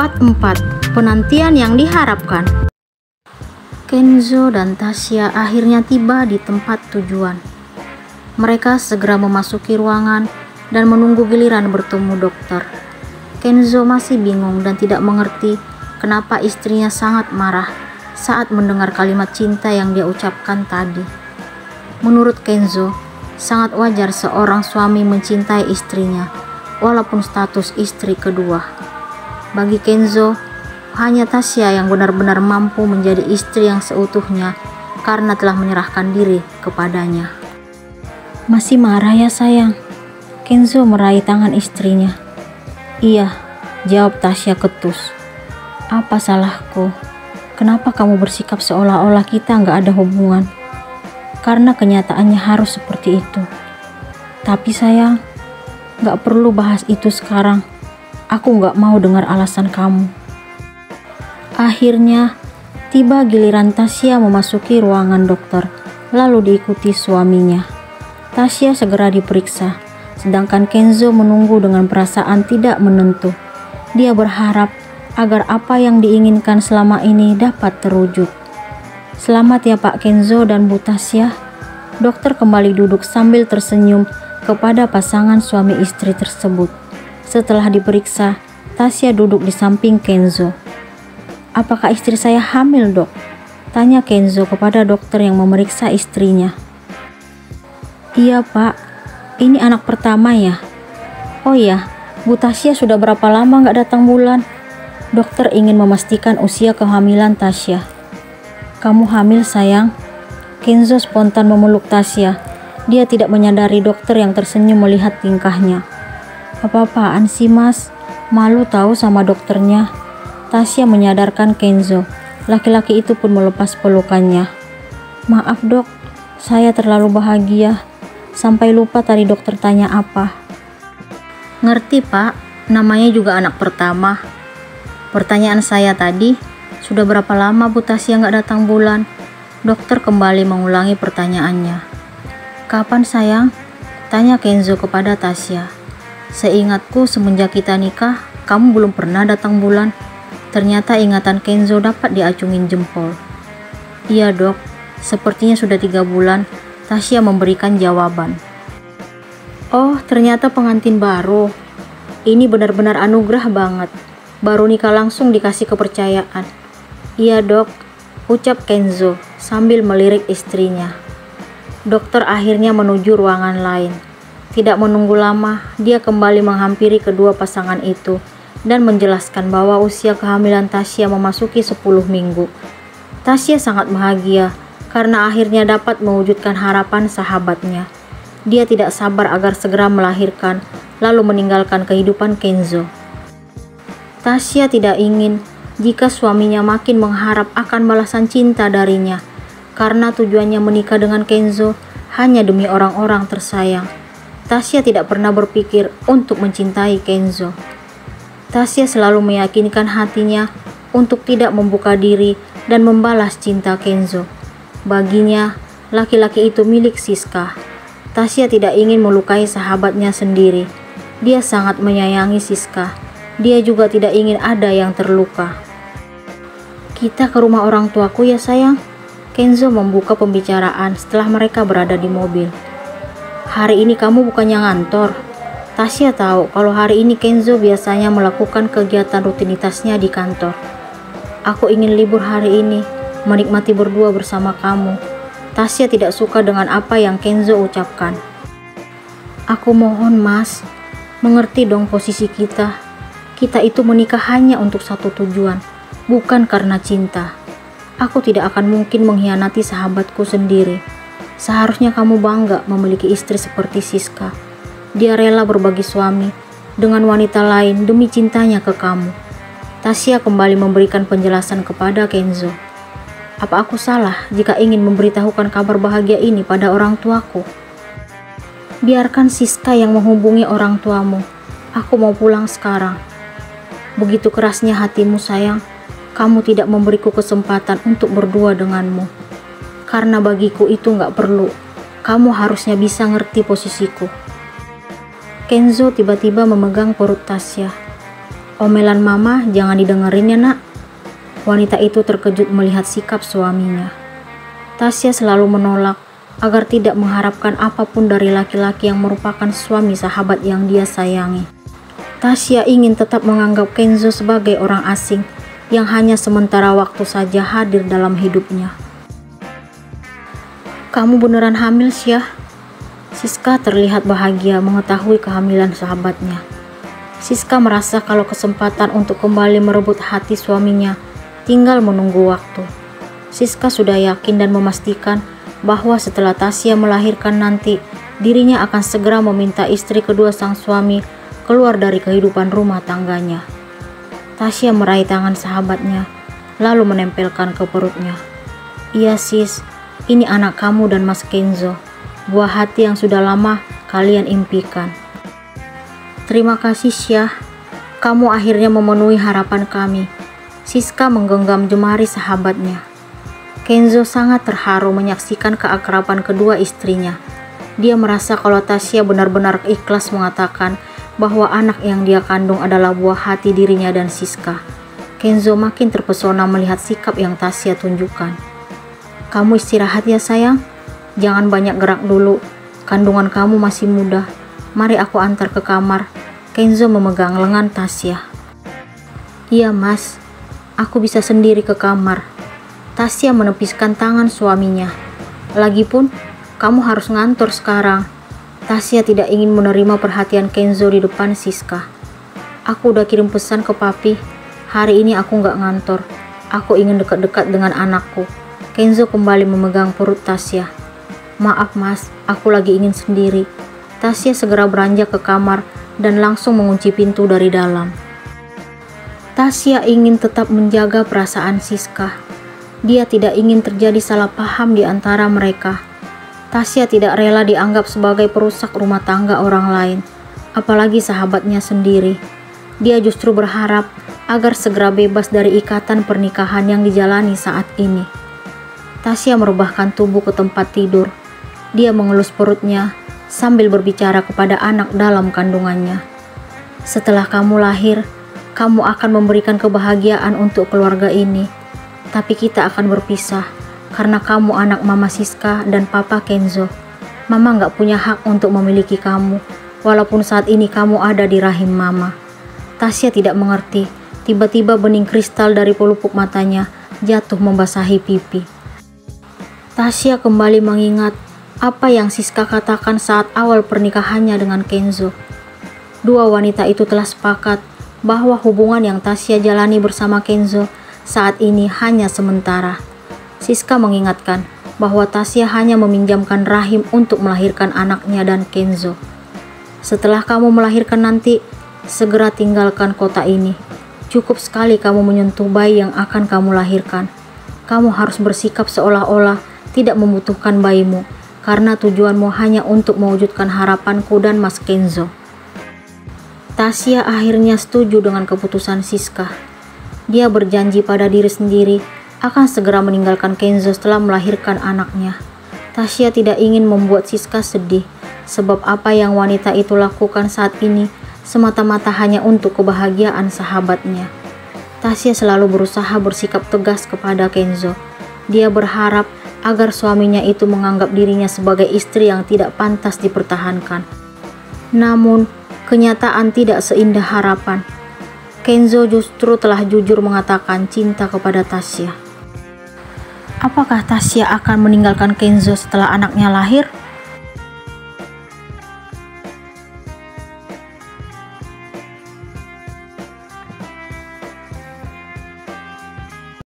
Part 4. Penantian yang diharapkan. Kenzo dan Tasya akhirnya tiba di tempat tujuan. Mereka segera memasuki ruangan dan menunggu giliran bertemu dokter. Kenzo masih bingung dan tidak mengerti kenapa istrinya sangat marah saat mendengar kalimat cinta yang dia ucapkan tadi. Menurut Kenzo, sangat wajar seorang suami mencintai istrinya, walaupun status istri kedua. Bagi Kenzo, hanya Tasya yang benar-benar mampu menjadi istri yang seutuhnya karena telah menyerahkan diri kepadanya. Masih marah ya sayang? Kenzo meraih tangan istrinya. Iya, jawab Tasya ketus. Apa salahku? Kenapa kamu bersikap seolah-olah kita nggak ada hubungan? Karena kenyataannya harus seperti itu. Tapi sayang, nggak perlu bahas itu sekarang. Aku nggak mau dengar alasan kamu. Akhirnya, tiba giliran Tasya memasuki ruangan dokter, lalu diikuti suaminya. Tasya segera diperiksa, sedangkan Kenzo menunggu dengan perasaan tidak menentu. Dia berharap agar apa yang diinginkan selama ini dapat terwujud. Selamat ya Pak Kenzo dan Bu Tasya. Dokter kembali duduk sambil tersenyum kepada pasangan suami istri tersebut. Setelah diperiksa, Tasya duduk di samping Kenzo. Apakah istri saya hamil, Dok? Tanya Kenzo kepada dokter yang memeriksa istrinya. Iya, Pak. Ini anak pertama ya? Oh iya, Bu Tasya sudah berapa lama nggak datang bulan? Dokter ingin memastikan usia kehamilan Tasya. Kamu hamil, sayang? Kenzo spontan memeluk Tasya. Dia tidak menyadari dokter yang tersenyum melihat tingkahnya. Apa-apaan sih mas? Malu tahu sama dokternya. Tasya menyadarkan Kenzo. Laki-laki itu pun melepas pelukannya. Maaf dok, saya terlalu bahagia. Sampai lupa tadi dokter tanya apa. Ngerti pak, namanya juga anak pertama. Pertanyaan saya tadi, sudah berapa lama Bu Tasya nggak datang bulan? Dokter kembali mengulangi pertanyaannya. Kapan sayang? Tanya Kenzo kepada Tasya. Seingatku semenjak kita nikah, kamu belum pernah datang bulan. Ternyata ingatan Kenzo dapat diacungin jempol. Iya dok, sepertinya sudah 3 bulan. Tasya memberikan jawaban. Oh, ternyata pengantin baru. Ini benar-benar anugerah banget. Baru nikah langsung dikasih kepercayaan. Iya dok, ucap Kenzo sambil melirik istrinya. Dokter akhirnya menuju ruangan lain. Tidak menunggu lama, dia kembali menghampiri kedua pasangan itu dan menjelaskan bahwa usia kehamilan Tasya memasuki 10 minggu. Tasya sangat bahagia karena akhirnya dapat mewujudkan harapan sahabatnya. Dia tidak sabar agar segera melahirkan, lalu meninggalkan kehidupan Kenzo. Tasya tidak ingin jika suaminya makin mengharap akan balasan cinta darinya, karena tujuannya menikah dengan Kenzo hanya demi orang-orang tersayang. Tasya tidak pernah berpikir untuk mencintai Kenzo. Tasya selalu meyakinkan hatinya untuk tidak membuka diri dan membalas cinta Kenzo. Baginya, laki-laki itu milik Siska. Tasya tidak ingin melukai sahabatnya sendiri. Dia sangat menyayangi Siska. Dia juga tidak ingin ada yang terluka. Kita ke rumah orang tuaku ya sayang. Kenzo membuka pembicaraan setelah mereka berada di mobil. Hari ini kamu bukannya ngantor? Tasya tahu kalau hari ini Kenzo biasanya melakukan kegiatan rutinitasnya di kantor. Aku ingin libur hari ini, menikmati berdua bersama kamu. Tasya tidak suka dengan apa yang Kenzo ucapkan. Aku mohon mas, mengerti dong posisi kita. Kita itu menikah hanya untuk satu tujuan, bukan karena cinta. Aku tidak akan mungkin mengkhianati sahabatku sendiri. Seharusnya kamu bangga memiliki istri seperti Siska. Dia rela berbagi suami dengan wanita lain demi cintanya ke kamu. Tasya kembali memberikan penjelasan kepada Kenzo. Apa aku salah jika ingin memberitahukan kabar bahagia ini pada orang tuaku? Biarkan Siska yang menghubungi orang tuamu. Aku mau pulang sekarang. Begitu kerasnya hatimu sayang. Kamu tidak memberiku kesempatan untuk berdua denganmu. Karena bagiku itu nggak perlu. Kamu harusnya bisa ngerti posisiku. Kenzo tiba-tiba memegang perut Tasya. Omelan mama jangan didengerin ya nak. Wanita itu terkejut melihat sikap suaminya. Tasya selalu menolak agar tidak mengharapkan apapun dari laki-laki yang merupakan suami sahabat yang dia sayangi. Tasya ingin tetap menganggap Kenzo sebagai orang asing yang hanya sementara waktu saja hadir dalam hidupnya. Kamu beneran hamil, Syah? Siska terlihat bahagia mengetahui kehamilan sahabatnya. Siska merasa kalau kesempatan untuk kembali merebut hati suaminya tinggal menunggu waktu. Siska sudah yakin dan memastikan bahwa setelah Tasya melahirkan nanti, dirinya akan segera meminta istri kedua sang suami keluar dari kehidupan rumah tangganya. Tasya meraih tangan sahabatnya, lalu menempelkan ke perutnya. Iya sis, ini anak kamu dan Mas Kenzo, buah hati yang sudah lama kalian impikan. Terima kasih Syah, kamu akhirnya memenuhi harapan kami. Siska menggenggam jemari sahabatnya. Kenzo sangat terharu menyaksikan keakraban kedua istrinya. Dia merasa kalau Tasya benar-benar ikhlas mengatakan bahwa anak yang dia kandung adalah buah hati dirinya dan Siska. Kenzo makin terpesona melihat sikap yang Tasya tunjukkan. Kamu istirahat ya sayang, jangan banyak gerak dulu, kandungan kamu masih muda. Mari aku antar ke kamar. Kenzo memegang lengan Tasya. Iya mas, aku bisa sendiri ke kamar. Tasya menepiskan tangan suaminya. Lagipun, kamu harus ngantor sekarang. Tasya tidak ingin menerima perhatian Kenzo di depan Siska. Aku udah kirim pesan ke papi. Hari ini aku nggak ngantor. Aku ingin dekat-dekat dengan anakku. Kenzo kembali memegang perut Tasya. Maaf mas, aku lagi ingin sendiri. Tasya segera beranjak ke kamar dan langsung mengunci pintu dari dalam. Tasya ingin tetap menjaga perasaan Siska. Dia tidak ingin terjadi salah paham di antara mereka. Tasya tidak rela dianggap sebagai perusak rumah tangga orang lain, apalagi sahabatnya sendiri. Dia justru berharap agar segera bebas dari ikatan pernikahan yang dijalani saat ini. Tasya merebahkan tubuh ke tempat tidur. Dia mengelus perutnya sambil berbicara kepada anak dalam kandungannya. Setelah kamu lahir, kamu akan memberikan kebahagiaan untuk keluarga ini. Tapi kita akan berpisah karena kamu anak Mama Siska dan Papa Kenzo. Mama gak punya hak untuk memiliki kamu, walaupun saat ini kamu ada di rahim Mama. Tasya tidak mengerti. Tiba-tiba bening kristal dari pelupuk matanya jatuh membasahi pipi. Tasya kembali mengingat apa yang Siska katakan saat awal pernikahannya dengan Kenzo. Dua wanita itu telah sepakat bahwa hubungan yang Tasya jalani bersama Kenzo saat ini hanya sementara. Siska mengingatkan bahwa Tasya hanya meminjamkan rahim untuk melahirkan anaknya dan Kenzo. Setelah kamu melahirkan nanti, segera tinggalkan kota ini. Cukup sekali kamu menyentuh bayi yang akan kamu lahirkan. Kamu harus bersikap seolah-olah tidak membutuhkan bayimu, karena tujuanmu hanya untuk mewujudkan harapanku dan Mas Kenzo. Tasya akhirnya setuju dengan keputusan Siska. Dia berjanji pada diri sendiri akan segera meninggalkan Kenzo setelah melahirkan anaknya. Tasya tidak ingin membuat Siska sedih, sebab apa yang wanita itu lakukan saat ini semata-mata hanya untuk kebahagiaan sahabatnya. Tasya selalu berusaha bersikap tegas kepada Kenzo. Dia berharap agar suaminya itu menganggap dirinya sebagai istri yang tidak pantas dipertahankan. Namun, kenyataan tidak seindah harapan. Kenzo justru telah jujur mengatakan cinta kepada Tasya. Apakah Tasya akan meninggalkan Kenzo setelah anaknya lahir?